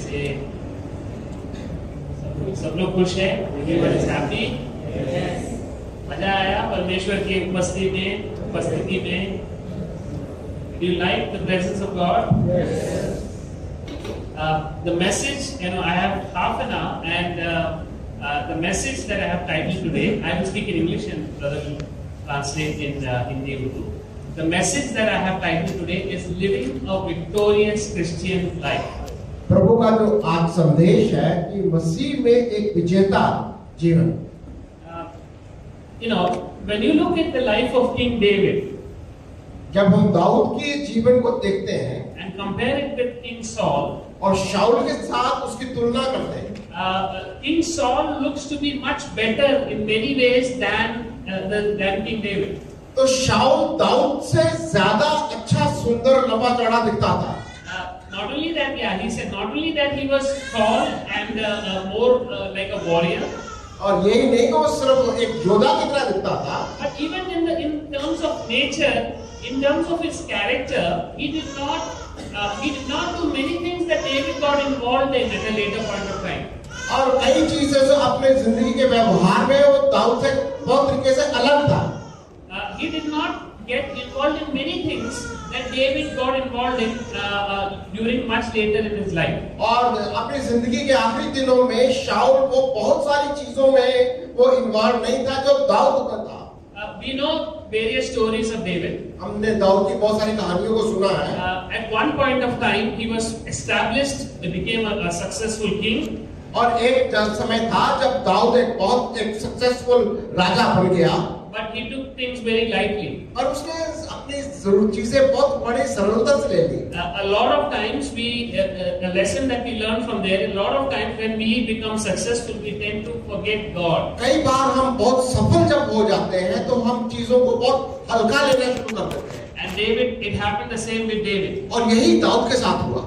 से सब लोग खुश हैं? Everyone is happy? मजा आया परमेश्वर की उपस्थिति में? Do you like the presence of God? The message, I have half an hour, and the message that I have titled today, I will speak in English and brother will translate in Hindi Urdu. The message that I have titled today is living a victorious Christian life. प्रभु का जो आज संदेश है कि मसीह में एक विजेता जीवन। When you look at the life of King David, जब हम दाऊद के जीवन को देखते हैं and compare it with King Saul, और शाऊल के साथ उसकी तुलना करते हैं, King Saul looks to be much better in many ways than King David. तो शाऊल दाऊद से ज्यादा अच्छा, सुंदर, लंबा चौड़ा दिखता था। Not only that, he said not only that he was tall and more like a warrior. और यही नहीं कि वो सिर्फ एक योद्धा की तरह दिखता था, but even in terms of nature, in terms of his character, he did not do many things that David got involved in at a later point of time. और कई चीजें जो अपने जिंदगी के व्यवहार में वो दाऊद से बहुत तरीके से अलग था। He did not get involved in many things that David got involved in during much later in his life. और अपनी जिंदगी के आखिरी दिनों में शाऊल वो बहुत सारी चीजों में वो इन्वॉल्व नहीं था जो दाऊद का था। We know various stories of David. हमने दाऊद की बहुत सारी कहानियों को सुना है। At one point of time, he was established, he became a successful king. और एक समय था जब दाऊद एक सक्सेसफुल राजा बन गया। But he took things very lightly. और उसने अपनी चीजें बहुत बड़ी सरलता से ले ली। A lot of times a lesson that we learn from there, a lot of times when we become successful, we tend to forget God. कई बार हम बहुत सफल जब हो जाते हैं तो हम चीजों को बहुत हल्का लेना शुरू कर देते हैं। And David, it happened the same with David. और यही दाऊद के साथ हुआ।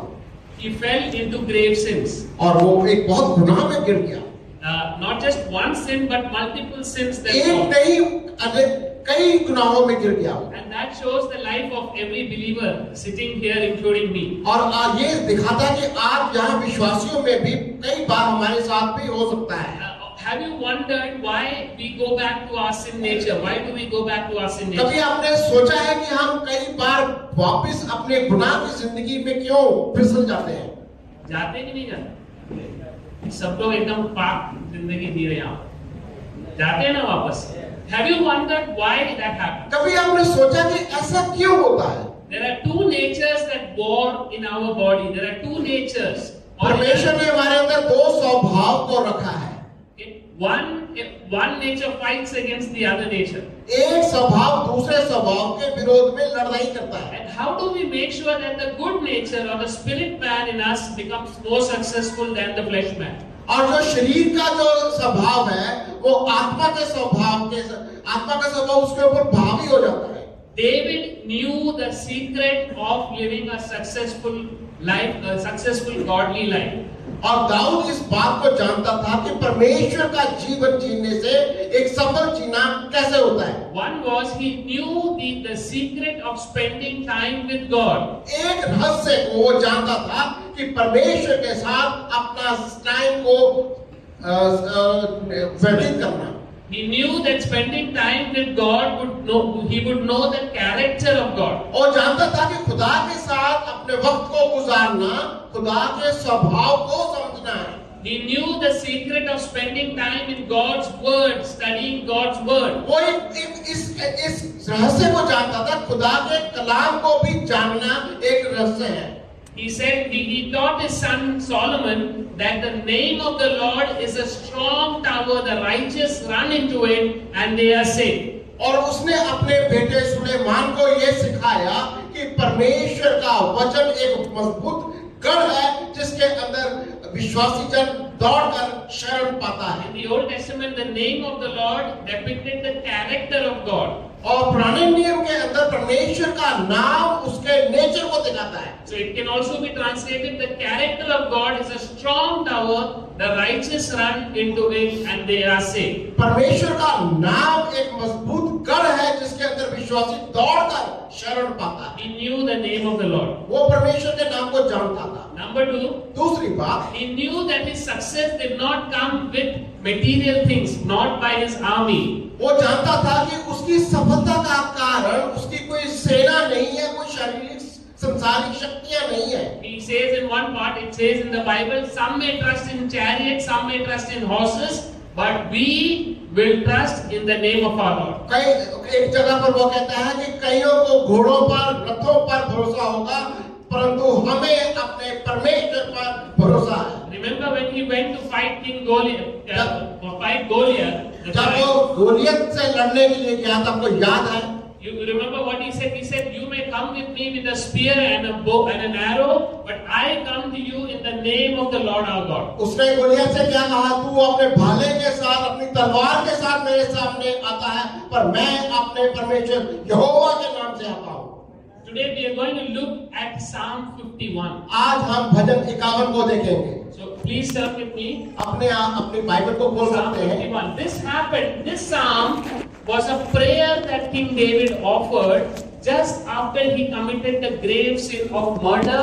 He fell into grave sins. और वो एक बहुत गुनाह में गिर गया। Not just one sin, but multiple sins that एक नहीं कई गुनाहों में गिर गया। And that shows the life of every believer sitting here, including me. और ये दिखाता है कि आज यहाँ विश्वासियों में भी कई बार हमारे साथ भी हो सकता है। Have you wondered why we go back to our sin nature? Why do we go back to our sin nature? कभी आपने सोचा है कि हम कई बार वापस अपने गुनाह की जिंदगी में क्यों फिसल जाते हैं? जाते कि नहीं जाते? सब लोग एकदम पाक जिंदगी जी रहे हैं, जाते हैं ना वापस? Have you wondered why that happened? कभी आपने सोचा कि ऐसा क्यों होता है? There are two natures that war in our body. There are two natures. परमेश्वर ने हमारे अंदर दो स्वभाव को रखा है। One nature fights against the other nature. एक स्वभाव दूसरे स्वभाव के विरोध में लड़ाई करता है। And how do we make sure that the good nature or the spirit man in us becomes more successful than the flesh man? और जो शरीर का जो स्वभाव है वो आत्मा का स्वभाव उसके ऊपर भावी हो जाता है। David knew the secret of living a successful life, a successful godly life. और दाऊद इस बात को जानता था कि परमेश्वर का जीवन जीने से एक सफल जीना कैसे होता है। One was he knew the secret of spending time with God. एक रहस्य को वो जानता था कि परमेश्वर के साथ अपना टाइम को व्यतीत करना। He knew that spending time with God he would know the character of God. और जानता था कि खुदा के साथ अपने वक्त को गुजारना खुदा के स्वभाव को समझना है। He knew the secret of spending time in God's word, studying God's word. वो इस रहस्य को जानता था, खुदा के कलाम को भी जानना एक रहस्य है। He said he taught his son Solomon that the name of the Lord is a strong tower, the righteous run into it and they are saved. और उसने अपने बेटे सुलेमान को यह सिखाया कि परमेश्वर का वचन एक मजबूत गढ़ है जिसके अंदर विश्वासी जन दौड़कर शरण पाता है। In the Old Testament, the name of the Lord depicted the character of God. और पुराने नियम के अंदर परमेश्वर का नाम उसके नेचर को दिखाता है। So it can also be translated, the character of God is a strong tower, the righteous run into it and they are saved. परमेश्वर का नाम एक मजबूत गढ़ है जिसके अंदर विश्वासी दौड़कर शरण पाता है। He knew the name of the Lord. वो परमेश्वर के नाम को जानता था। Number two, दूसरी बात, he knew that his success did not come with material things, not by his army. वो जानता था कि उसकी सफलता का कारण उसकी कोई सेना नहीं है, कोई शारीरिक संसारिक शक्तियां नहीं है। He says in one part, it says in the Bible, some may trust in chariots, some may trust in horses, but we will trust in the name of our Lord. कई एक जगह पर वो कहता है कि कईयों को घोड़ों पर, रथों पर भरोसा होगा, परंतु हमें अपने परमेश्वर पर भरोसा है। Remember when he went to fight King Goliath, fight Goliath. जब वो गोलियत से लड़ने के लिए गया था, आपको याद है? You remember what he said? He said, "You may come with me with a spear and a bow and an arrow, but I come to you in the name of the Lord our God." उसने गोलियत से क्या कहा? तू अपने भाले के साथ, अपनी तलवार के साथ मेरे सामने आता है, पर मैं अपने परमेश्वर यहोवा के नाम से आता हूँ। Today we are going to look at Psalm 51. आज हम भजन 51 को देखेंगे। So please turn with me. अपनी बाइबल को खोल Psalm सकते हैं। 51. This happened. This psalm was a prayer that King David offered just after he committed the grave sin of murder.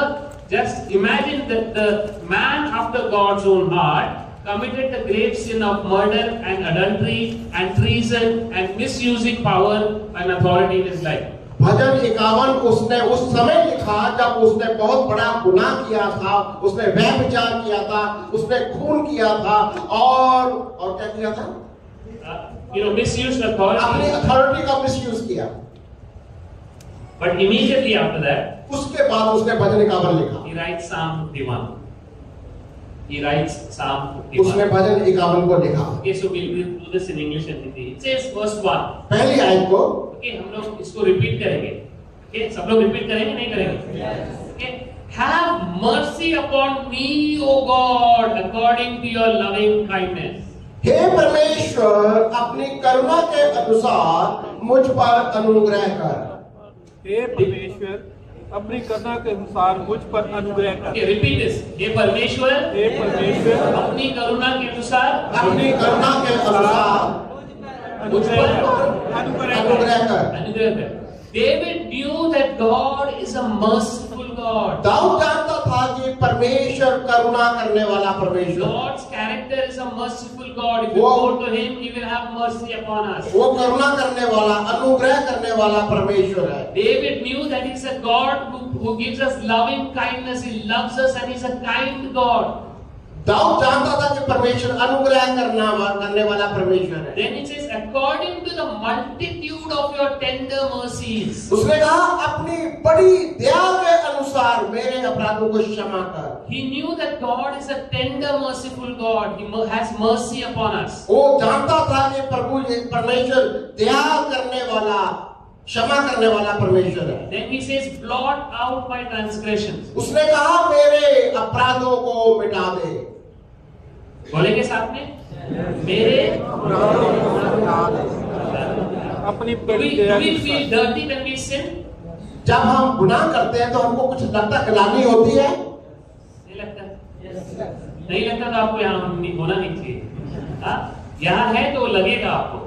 Just imagine that the man after God's own heart committed the grave sin of murder and adultery and treason and misusing power and authority in his life. भजन 51 उसने उस समय लिखा जब उसने बहुत बड़ा गुनाह किया था, उसने व्यभिचार किया था, उसने खून किया था और क्या किया था? Misused authority. अपनी अथॉरिटी का मिसयूज किया। But immediately after that, उसके बाद उसने भजन 51 लिखा। he writes Psalm 51. He writes Psalm 51. उसने भजन 51 को लिखा। Okay, so we'll do this in English and Hindi. It says verse 1. पहली आयत को Okay, हम लोग इसको रिपीट करेंगे। Okay, सब लोग रिपीट करेंगे नहीं करेंगे? Okay, have mercy upon me, O God, according to your loving kindness. हे परमेश्वर, अपनी करुणा के अनुसार मुझ पर अनुग्रह कर। हे परमेश्वर, अपनी करुणा के अनुसार मुझ पर अनुग्रह कर। Okay, repeat this. हे परमेश्वर, अपनी करुणा के अनुसार, अपनी करुणा के अनुसार मुझ पर अनुग्रह कर। अनुग्रह कर। David knew that God is a merciful God. Dawood जानता था कि परमेश्वर करुणा करने वाला परमेश्वर। God's character is a merciful God. If you go to Him, He will have mercy upon us. वो करुणा करने वाला, अनुग्रह करने वाला परमेश्वर है। David knew that He's a God who gives us loving kindness. He loves us and He's a kind God. Dawood जानता था कि परमेश्वर अनुग्रह करने वाला परमेश्वर है। Then it says, according to the multitude of your tender mercies. उसने कहा अपनी बड़ी दया के अनुसार मेरे अपराधों को क्षमा कर। He knew that God is a tender, merciful God. He has mercy upon us. वो जानता था कि परमेश्वर दया करने वाला, क्षमा करने वाला परमेश्वर है। Then he says, blot out my transgressions. उसने कहा मेरे अपराधों को मिटा दे। बोलेंगे साथ में, मेरे अपनी do we feel dirty when we sin? जब हम गुनाह करते हैं तो हमको कुछ लगता, ग्लानि होती है? नहीं लगता? नहीं लगता तो आपको यहाँ होना नहीं चाहिए। यहाँ है तो लगेगा आपको।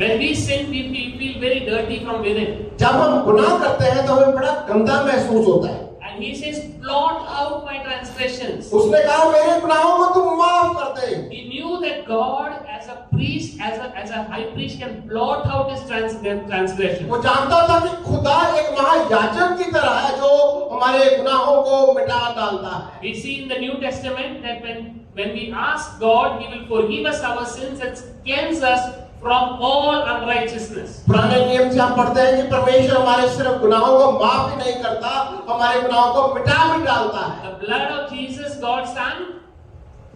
When we sin, we feel very dirty from within. जब हम गुनाह करते हैं तो हमें बड़ा गंदा महसूस होता है। And he says, blot out my transgressions. उसने कहा मेरे गुनाहों को तुम माफ कर दे। He knew that God, as a priest, as a high priest, can blot out his transgressions. वो जानता था कि खुदा एक महायाजक की तरह है जो हमारे गुनाहों को मिटा डालता है। We see in the New Testament that when we ask God, He will forgive us our sins and cleanse us from all unrighteousness. पुराने नियम से हम पढ़ते हैं कि परमेश्वर हमारे सिर्फ गुनाहों को माफ ही नहीं करता, हमारे गुनाहों को मिटा भी डालता है। The blood of Jesus, God's Son,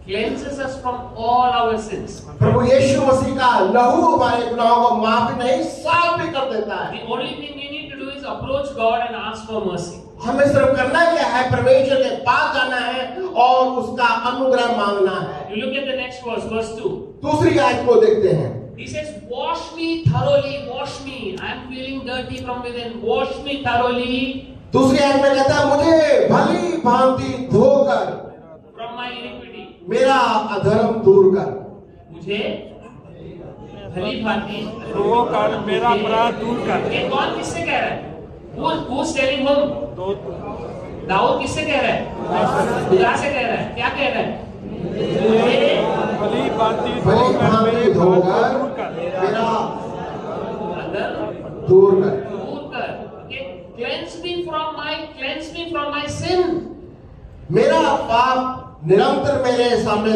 cleanses us from all our sins. प्रभु यीशु मसीह का लहू हमारे गुनाहों को माफ ही नहीं, साफ भी कर देता है। The only thing we need to do is approach God and ask for mercy. हमें सिर्फ करना क्या है? परमेश्वर के पास जाना है और उसका अनुग्रह मांगना है। You look at the next verse, verse 2. दूसरी आयत को देखते हैं। He says, wash me thoroughly, wash me. I am feeling dirty from within. Wash me thoroughly. दूसरी आयत में कहता है मुझे भली भांति धोकर From my iniquity. मेरा अधर्म दूर कर। मुझे भली भांति धोकर मेरा अपराध दूर कर। ये कौन किससे कह रहा है? Who's telling whom? दाऊद किससे कह रहा है? खुदा से कह रहा है। क्या कह रहा है? भली भांति धोकर मेरा अंदर दूर कर। Okay, cleanse me from my sin. मेरा पाप निरंतर मेरे सामने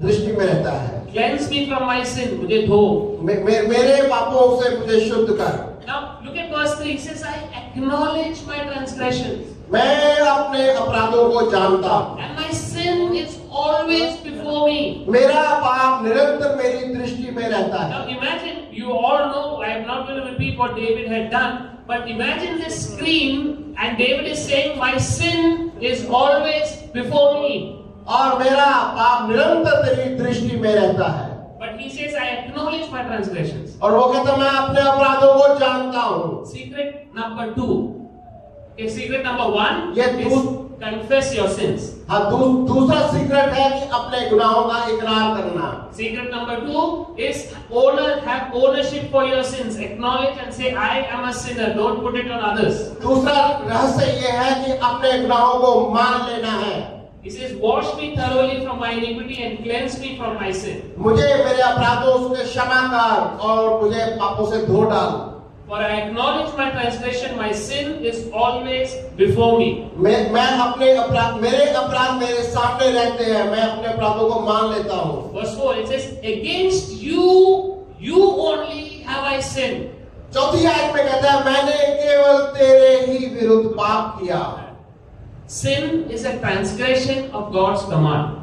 दृष्टि में रहता है। Cleanse me from my sin. मुझे धो। मेरे पापों से मुझे शुद्ध कर। Now look at verse 3. He says, I acknowledge my transgressions. मैं अपने अपराधों को जानता हूँ। And my sin is always before me. मेरा पाप निरंतर मेरी दृष्टि में रहता है। Now imagine, you all know, I am not going to repeat what David had done, but imagine this screen and David is saying, my sin is always before me. और मेरा पाप निरंतर तेरी दृष्टि में रहता है। But he says, I acknowledge my transgressions. और वो कहता मैं अपने अपराधों को जानता हूँ। Secret number 2. Okay, secret number 1 ये is confess your sins. हाँ, दूसरा सीक्रेट है कि अपने गुनाहों का इकरार करना। Secret number 2 is have ownership for your sins. Acknowledge and say, I am a sinner. Don't put it on others. दूसरा रहस्य ये है कि अपने गुनाहों को मान लेना है। He says, wash me thoroughly from my iniquity and cleanse me from my sin. मुझे मेरे अपराधों से क्षमा कर और मुझे पापों से धो डाल। For I acknowledge my transgression, my sin is always before me. मैं अपने अपराध मेरे सामने रहते हैं। मैं अपने अपराधों को मान लेता हूँ। Verse 4, it says, against you only have I sinned. चौथी आयत में कहता है मैंने केवल तेरे ही विरुद्ध पाप किया। Sin is a transgression of God's command.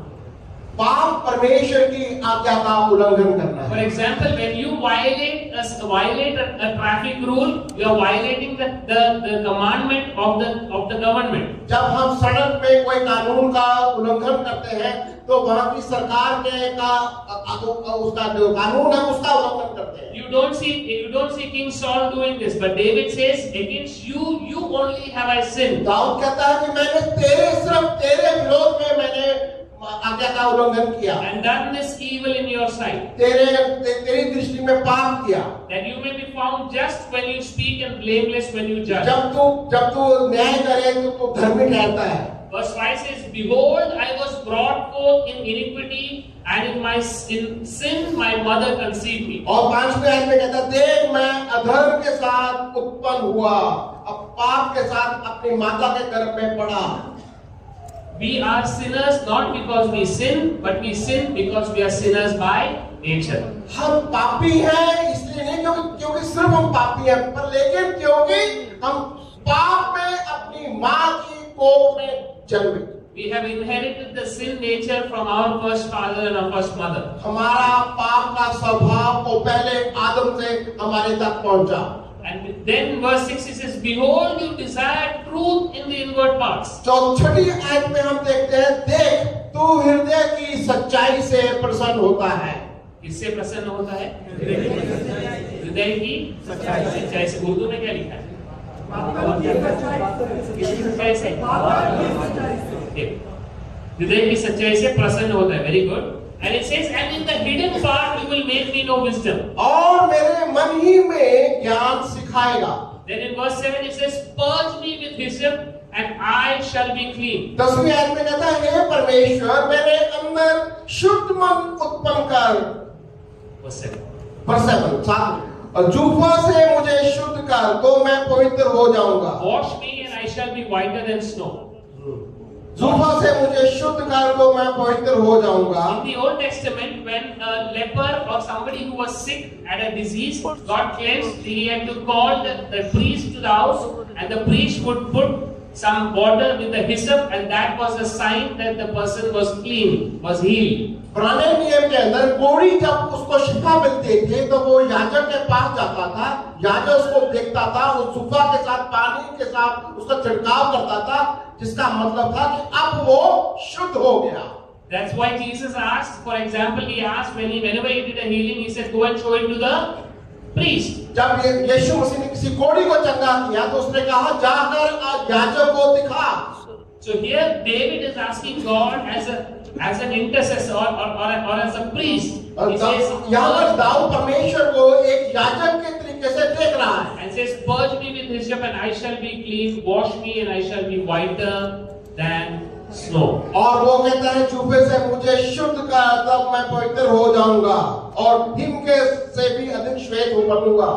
पाप परमेश्वर की आज्ञा का उल्लंघन करना For है। example, when you violate a traffic rule, you are violating the commandment of the government. जब हम सड़क पे कोई कानून का उल्लंघन करते हैं तो वहाँ की सरकार के उसका जो कानून है उसका उल्लंघन करते हैं। You don't see King Saul doing this, but David says, against you only have I sinned. Dawood कहता है कि मैंने सिर्फ तेरे विरोध में मैंने आज्ञा का उल्लंघन किया। And done this evil in your sight. तेरी दृष्टि में पाप किया। That you may be found just when you speak and blameless when you judge. जब तू न्याय करे तो तू धर्मी ठहरता है। Verse 5 says, behold, I was brought forth in iniquity, and in sin my mother conceived me. और 5वें आयत में कहता है देख मैं अधर्म के साथ उत्पन्न हुआ, अब पाप के साथ अपनी माता के गर्भ में पड़ा। We are sinners not because we sin, but we sin because we are sinners by nature. हम पापी हैं इसलिए नहीं क्योंकि सिर्फ हम पापी हैं, पर लेकिन क्योंकि हम पाप में अपनी माँ की कोख में जन्मे। We have inherited the sin nature from our first father and our first mother. हमारा पाप का स्वभाव वो पहले आदम से हमारे तक पहुंचा। And then verse 6 it says, behold, you desire truth in the inward parts. छठी आयत में हम देखते हैं देख तू हृदय की सच्चाई से प्रसन्न होता है। किससे प्रसन्न होता है? हृदय की सच्चाई से। उर्दू में क्या लिखा है? किसकी सच्चाई से? हृदय की सच्चाई से प्रसन्न होता है। Very good. And it says, and in the hidden part you will make me know wisdom. और मेरे मन ही में ज्ञान सिखाएगा। Then in verse 7 it says, purge me with hyssop and I shall be clean. 10वीं आयत में कहता है हे परमेश्वर मेरे अंदर शुद्ध मन उत्पन्न कर। Verse 7. और जूफा से मुझे शुद्ध कर तो मैं पवित्र हो जाऊंगा। Wash me and I shall be whiter than snow. जूफा से मुझे शुद्ध कर तो मैं पवित्र हो जाऊंगा। In the Old Testament, when a leper or somebody who was sick had a disease got cleansed, he had to call the priest to the house, and the priest would put some water with the hyssop, and that was a sign that the person was clean, was healed. पुराने नियम के अंदर कोढ़ी जब उसको शिफा मिलती थी तो वो याजक के पास जाता था, याजक उसको देखता था, उस जूफा के साथ पानी के साथ उसका छिड़काव करता था, जिसका मतलब था कि अब वो शुद्ध हो गया। That's why Jesus asked, for example, he asked whenever he did a healing, he said, go and show it to the priest. जब यीशु मसीह ने किसी कोढ़ी को चंगा किया तो उसने कहा जाकर याजक को दिखा। So here David is asking God as an intercessor or as a priest. He says, यहाँ पर दाऊद परमेश्वर को एक याजक के तरीके तरीके से देख रहा है। And says, purge me with hyssop and I shall be clean, wash me and I shall be whiter than snow. और वो कहता है चूफे से मुझे शुद्ध कर, तब मैं पवित्र हो जाऊंगा और हिम के से भी अधिक श्वेत हो बनूंगा।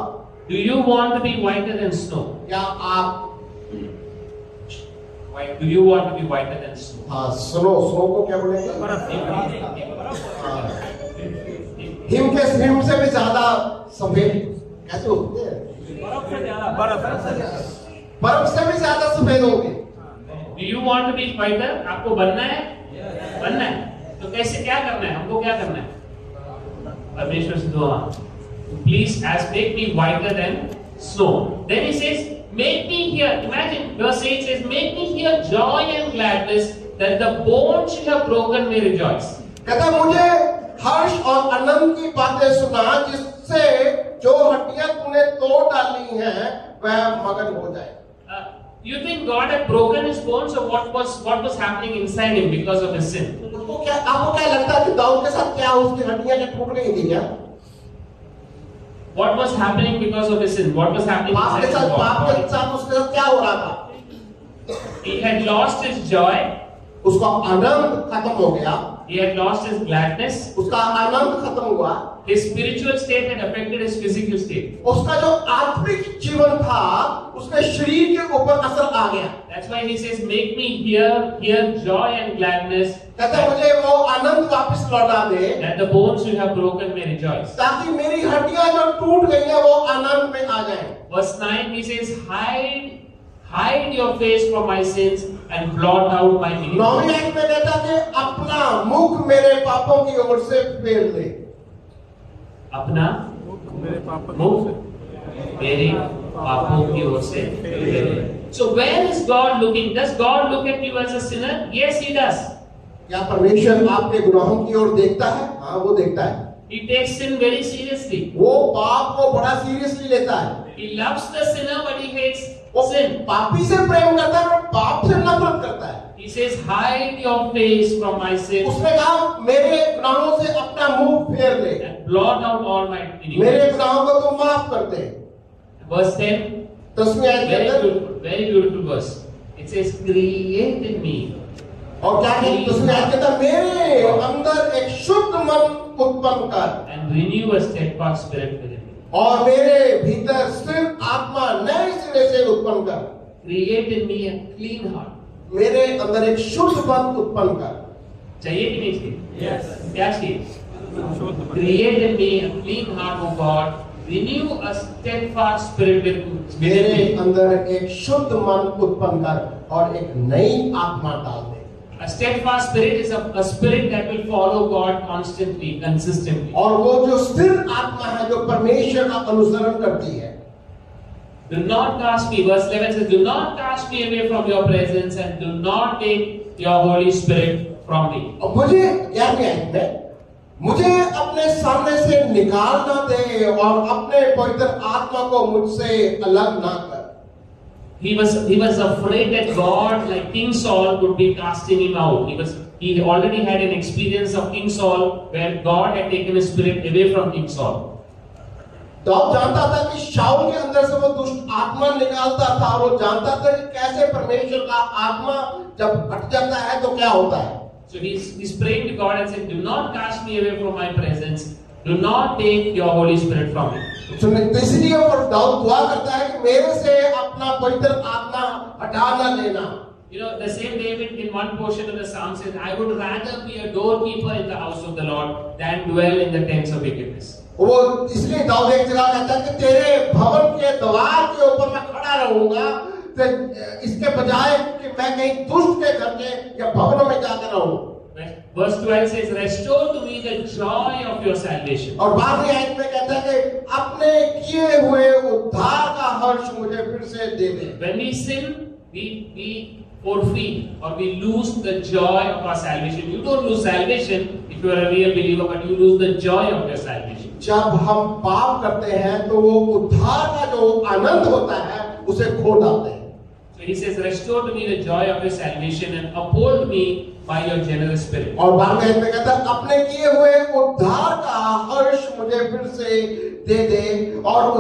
Do you want to be whiter than snow? क्या आप Do you want to be whiter than snow? हाँ, स्नो को क्या बोलेंगे? हिम से भी ज्यादा सफेद कैसे होते हैं? बर्फ से भी ज्यादा सफेद होंगे। Do you want to be whiter? आपको बनना है? बनना है। तो कैसे क्या करना है? हमको क्या करना है? परमेश्वर से दुआ। Please as make me whiter than snow. Then he says, make me hear. Imagine verse 8 says, make me hear joy and gladness, that the bones you have broken may rejoice. कहता मुझे हर्ष और आनंद की बातें सुना, जिससे जो हड्डियां तूने तोड़ डाली हैं वह मगन हो जाए। You think God had broken his bones, or what was happening inside him because of his sin? आपको क्या लगता है कि दाऊद के साथ क्या उसकी हड्डियां क्या टूट गई थी क्या? What was happening because of his sin? What was happening inside his body? पाप के साथ उसके साथ क्या हो रहा था? He had lost his joy. उसका आनंद खत्म हो गया। He had lost his gladness. उसका आनंद खत्म हुआ। His spiritual state had affected his physical state. उसका जो आत्मिक जीवन था, उसके शरीर के ऊपर असर आ गया। That's why he says, "Make me hear joy and gladness." कहता मुझे वो आनंद वापस लौटा दे, that the bones you have broken may rejoice. ताकि मेरी हड्डियां जो टूट गई हैं वो आनंद में आ जाएं। Verse 9 he says, hide your face from my sins and blot out my iniquities. 9वीं आयत में कहता कि अपना मुख मेरे पापों की ओर से फेर ले। अपना मुख मेरे पापों की ओर से फेर ले। So where is God looking? Does God look at you as a sinner? Yes, he does. क्या परमेश्वर आपके गुनाहों की ओर देखता है? हाँ, वो देखता है। He takes sin very seriously. वो पाप को बड़ा सीरियसली लेता है। He loves the sinner but he hates वो sin. पापी से प्रेम करता है और पाप से नफरत करता है। He says, hide your face from my sins उसने कहा मेरे गुनाहों से अपना मुंह फेर ले, and blot out all my iniquities. मेरे गुनाहों को तुम माफ कर दे। Verse 10, 10वीं आयत के अंदर very beautiful verse. It says, create in me. और क्या कहते 10वीं आयत के अंदर मेरे अंदर एक शुद्ध मन उत्पन्न कर and renew a steadfast spirit within me. और मेरे भीतर स्थिर आत्मा नए सिरे से उत्पन्न कर। Create in me a clean heart. मेरे अंदर एक शुद्ध मन उत्पन्न कर। चाहिए कि नहीं चाहिए? Yes. क्या चाहिए? Create in me a clean heart, O God. Renew a steadfast spirit within मेरे me. अंदर एक शुद्ध मन उत्पन्न कर और एक नई आत्मा डाल दे। A steadfast spirit is a spirit that will follow God constantly, consistently. और वो जो स्थिर आत्मा है जो परमेश्वर का अनुसरण करती है। Do not cast me, verse 11 says, do not cast me away from your presence and do not take your Holy Spirit from me. और मुझे 11वीं आयत में मुझे अपने सामने से निकाल ना दे और अपने पवित्र आत्मा को मुझसे अलग ना कर। He was afraid that God, like King Saul, would be casting him out. He already had an experience of King Saul where God had taken his spirit away from King Saul. Dawood जानता था कि शाऊल के अंदर से वो दुष्ट आत्मा निकालता था और वो जानता था कि कैसे परमेश्वर का आत्मा जब हट जाता है तो क्या होता है। So he's praying to God and saying, do not cast me away from my presence. Do not take your Holy Spirit from me. इसलिए और दाऊद दुआ करता है कि मेरे से अपना पवित्र आत्मा हटा न लेना। You know, the same David in one portion of the Psalm says, I would rather be a doorkeeper in the house of the Lord than dwell in the tents of wickedness. वो इसलिए दाऊद एक जगह कहता है कि तेरे भवन के द्वार के ऊपर मैं खड़ा रहूंगा, इसके बजाय कि मैं कहीं दुष्ट के घर के या भवनों में जाकर रहूं। Verse 12 says, restore to me the joy of your salvation. और 12वीं आयत में कहता है कि अपने किए हुए उद्धार का हर्ष मुझे फिर से दे दे। When we sin, we forfeit or we lose the joy of our salvation. You don't lose salvation if you are a real believer, but you lose the joy of your salvation. जब हम पाप करते हैं तो वो उद्धार का जो आनंद होता है उसे खो डालते हैं। So When he says, restore to me the joy of your salvation and uphold me by your generous spirit. और 12वें में कहता है अपने किए हुए उद्धार का हर्ष मुझे फिर से दे और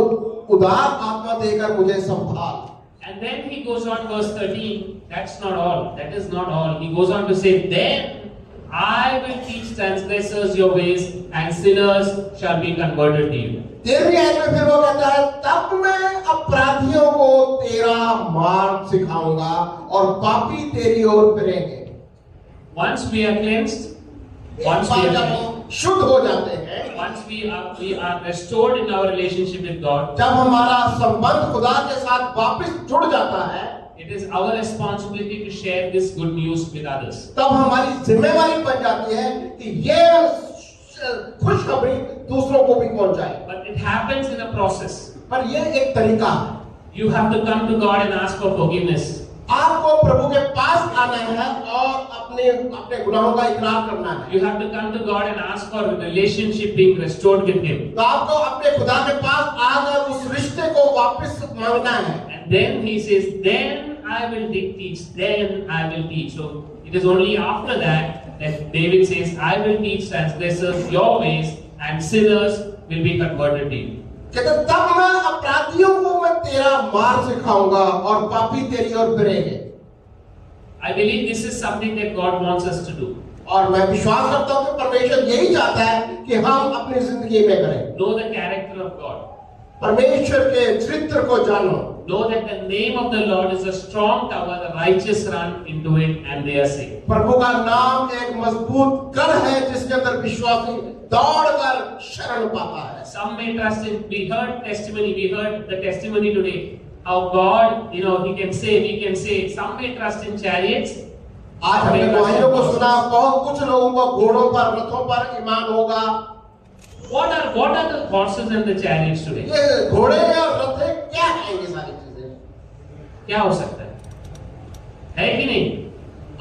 उदार आत्मा देकर मुझे संभाल. And then he goes on, verse 13. That's not all. That is not all. He goes on to say, then I will teach transgressors your ways, and sinners shall be converted to you. 13वीं आयत में फिर वो कहता है तब मैं अपराधियों को तेरा मार्ग सिखाऊंगा और पापी तेरी ओर फिरेंगे. Once we are cleansed, once शुद्ध हो जाते हैं, once we are restored in our relationship with God, जब हमारा संबंध खुदा के साथ वापस जुड़ जाता है, it is our responsibility to share this good news with others. तब हमारी जिम्मेवारी बन जाती है कि ये खुशखबरी दूसरों को भी पहुंचाए. But it happens in a process. पर ये एक तरीका है. You have to come to God and ask for forgiveness. आपको प्रभु के पास आना है और अपने गुनाहों का इकरार करना है. You have to come to God and ask for relationship being restored with Him. तो आपको अपने खुदा के पास आकर उस रिश्ते को वापस मांगना है. And then He says, then I will teach. Then I will teach. So it is only after that David says, I will teach transgressors your ways, and sinners will be converted to you. कहते तब मैं अपराधियों को मैं तेरा मार्ग सिखाऊंगा और पापी तेरी ओर फिरेंगे. I believe this is something that God wants us to do. और मैं विश्वास करता हूँ कि परमेश्वर यही चाहता है कि हम अपनी जिंदगी में करें. Know the character of God. परमेश्वर के चरित्र को जानो. Know that the name of the Lord is a strong tower, the righteous run into it and they are saved. प्रभु का नाम एक मजबूत गढ़ है जिसके अंदर विश्वासी दौड़कर शरण पाता है. Some may trust in. We heard the testimony today. How God, we can say, some may trust in chariots. आज हमने गवाहियों को सुना, बहुत कुछ लोगों को घोड़ों पर, रथों पर ईमान होगा. What are the horses and the chariots today? ये घोड़े और रथ क्या हैं ये सारी चीजें? क्या हो सकता है कि नहीं?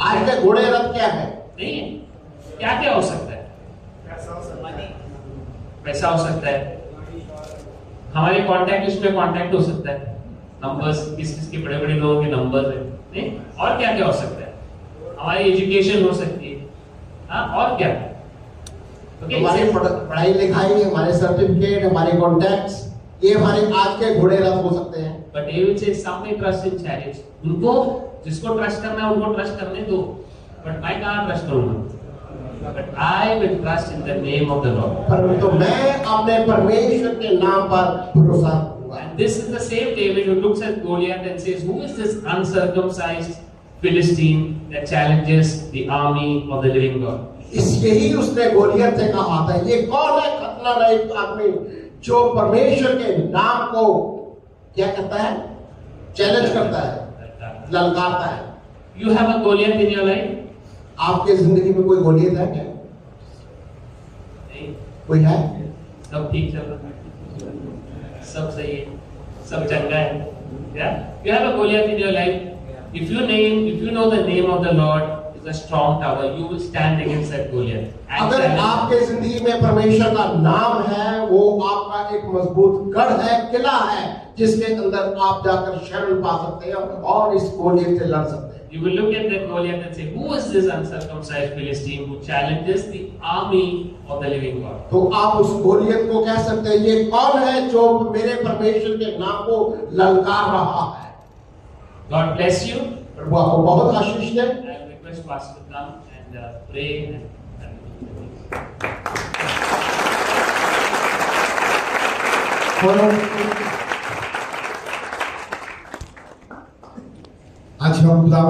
आज के घोड़े रथ क्या है? नहीं है. क्या हो सकता है? पैसा हो सकता है. हमारे कॉन्टैक्ट लिस्ट में कॉन्टैक्ट हो सकता है. नंबर्स, किसके बड़े लोगों के नंबर है. नहीं, और क्या हो सकता है? हमारी एजुकेशन हो सकती है. हाँ, और क्या? हमारी पढ़ाई लिखाई, हमारे सर्टिफिकेट, हमारे कॉन्टैक्ट्स, ये हमारे आज के घोड़े रथ हो सकते हैं. But David says some may trust in chariots. उनको जिसको ट्रस्ट करना है उनको ट्रस्ट करने दो. But मैं कहाँ ट्रस्ट करूँगा? But I will trust in the name of the Lord. परंतु मैं अपने परमेश्वर के नाम पर भरोसा करूँगा. And this is the same David who looks at Goliath and says, who is this uncircumcised Philistine that challenges the army of the living God? यही उसने गोलियत से कहा था, ये कौन है खतना रहित आदमी जो परमेश्वर के नाम को क्या कहता है? चैलेंज करता है, ललकारता है. You have a Goliath in your life? आपके जिंदगी में कोई गोलियत है क्या? नहीं. कोई है? सब ठीक चल रहा है, सब सही है, सब चंगा है. Yeah? You have a Goliath in your life. If you know the name of the Lord is a strong tower, you will stand against that Goliath. अगर आपके जिंदगी में परमेश्वर का नाम है, वो आपका एक मजबूत गढ़ है, किला है, जिसके अंदर आप जाकर शरण पा सकते हैं और इस गोलियत से लड़ सकते हैं. You will look at that Goliath and say, who is this uncircumcised Philistine who challenges the army of the living God? तो आप उस गोलियत को कह सकते हैं, ये कौन है जो मेरे परमेश्वर के नाम को ललकार रहा है. God bless you. प्रभु आपको बहुत आशीष दे. I request Pastor to come and pray. आज हम खुदा